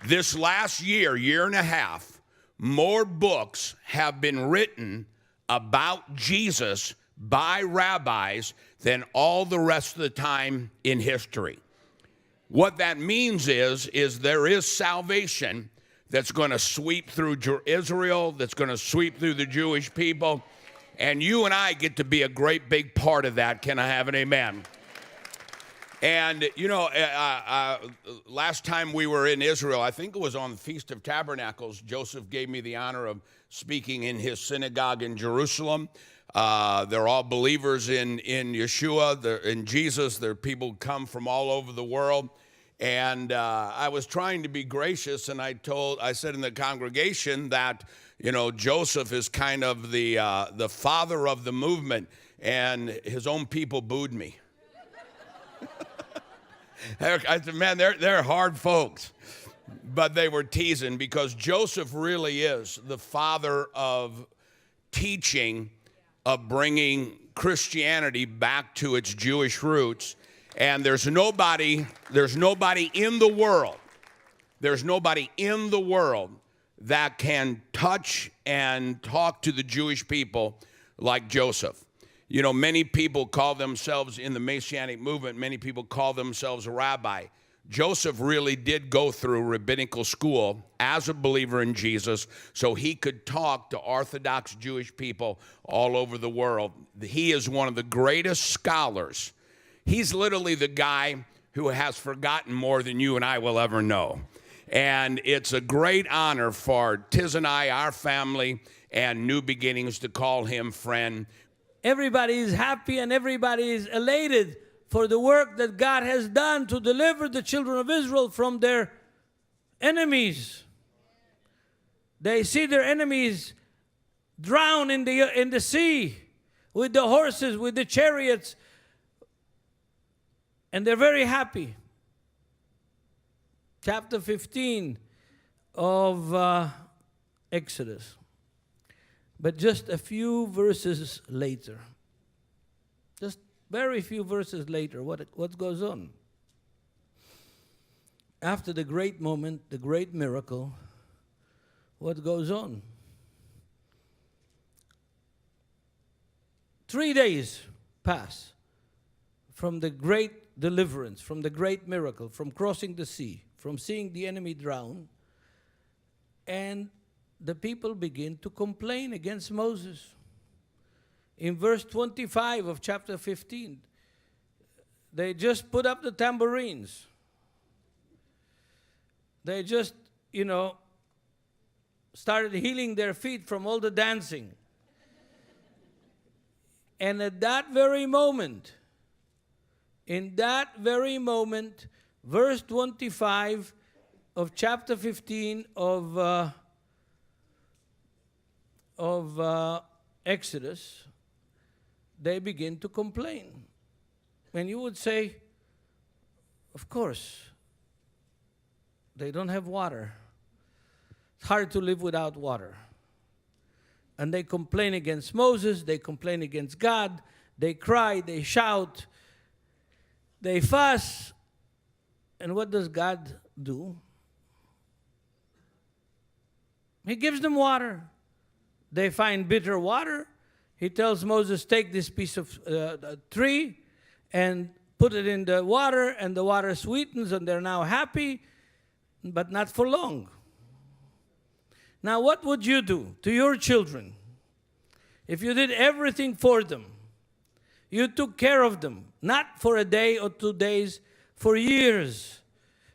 This last year and a half, more books have been written about Jesus by rabbis than all the rest of the time in history. What that means is there is salvation that's going to sweep through Israel, that's going to sweep through the Jewish people, and you and I get to be a great big part of that. Can I have an amen? And, you know, last time we were in Israel, I think it was on the Feast of Tabernacles, Joseph gave me the honor of speaking in his synagogue in Jerusalem. They're all believers in Yeshua, in Jesus. They're people who come from all over the world. And I was trying to be gracious, and I said in the congregation that, you know, Joseph is kind of the father of the movement, and his own people booed me. I said, man, they're hard folks. But they were teasing because Joseph really is the father of teaching, of bringing Christianity back to its Jewish roots. And there's nobody in the world that can touch and talk to the Jewish people like Joseph. You know, many people call themselves, in the Messianic movement, many people call themselves a rabbi. Joseph really did go through rabbinical school as a believer in Jesus so he could talk to Orthodox Jewish people all over the world. He is one of the greatest scholars. He's literally the guy who has forgotten more than you and I will ever know. And it's a great honor for Tiz and I, our family, and New Beginnings to call him friend. Everybody is happy and everybody is elated for the work that God has done to deliver the children of Israel from their enemies. They see their enemies drown in the sea with the horses, with the chariots, and they're very happy. Chapter 15 of Exodus. But just a few verses later, just very few verses later, what goes on? After the great moment, the great miracle, what goes on? 3 days pass from the great deliverance, from the great miracle, from crossing the sea, from seeing the enemy drown, and the people begin to complain against Moses. In verse 25 of chapter 15, they just put up the tambourines. They just, started healing their feet from all the dancing. And at that very moment, verse 25 of chapter 15 of Exodus, they begin to complain. And you would say, of course, they don't have water. It's hard to live without water. And they complain against Moses, they complain against God, they cry, they shout, they fuss. And what does God do? He gives them water. They find bitter water. He tells Moses, take this piece of tree and put it in the water, and the water sweetens, and they're now happy, but not for long. Now, what would you do to your children if you did everything for them? You took care of them, not for a day or 2 days, for years,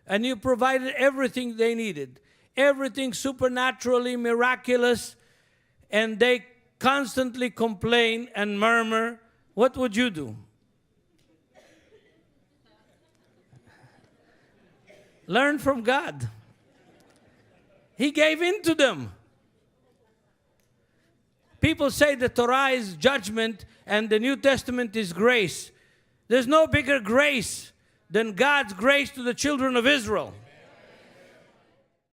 and you provided everything they needed, everything supernaturally miraculous, and they constantly complain and murmur. What would you do? Learn from God. He gave in to them. People say the Torah is judgment and the New Testament is grace. There's no bigger grace than God's grace to the children of Israel.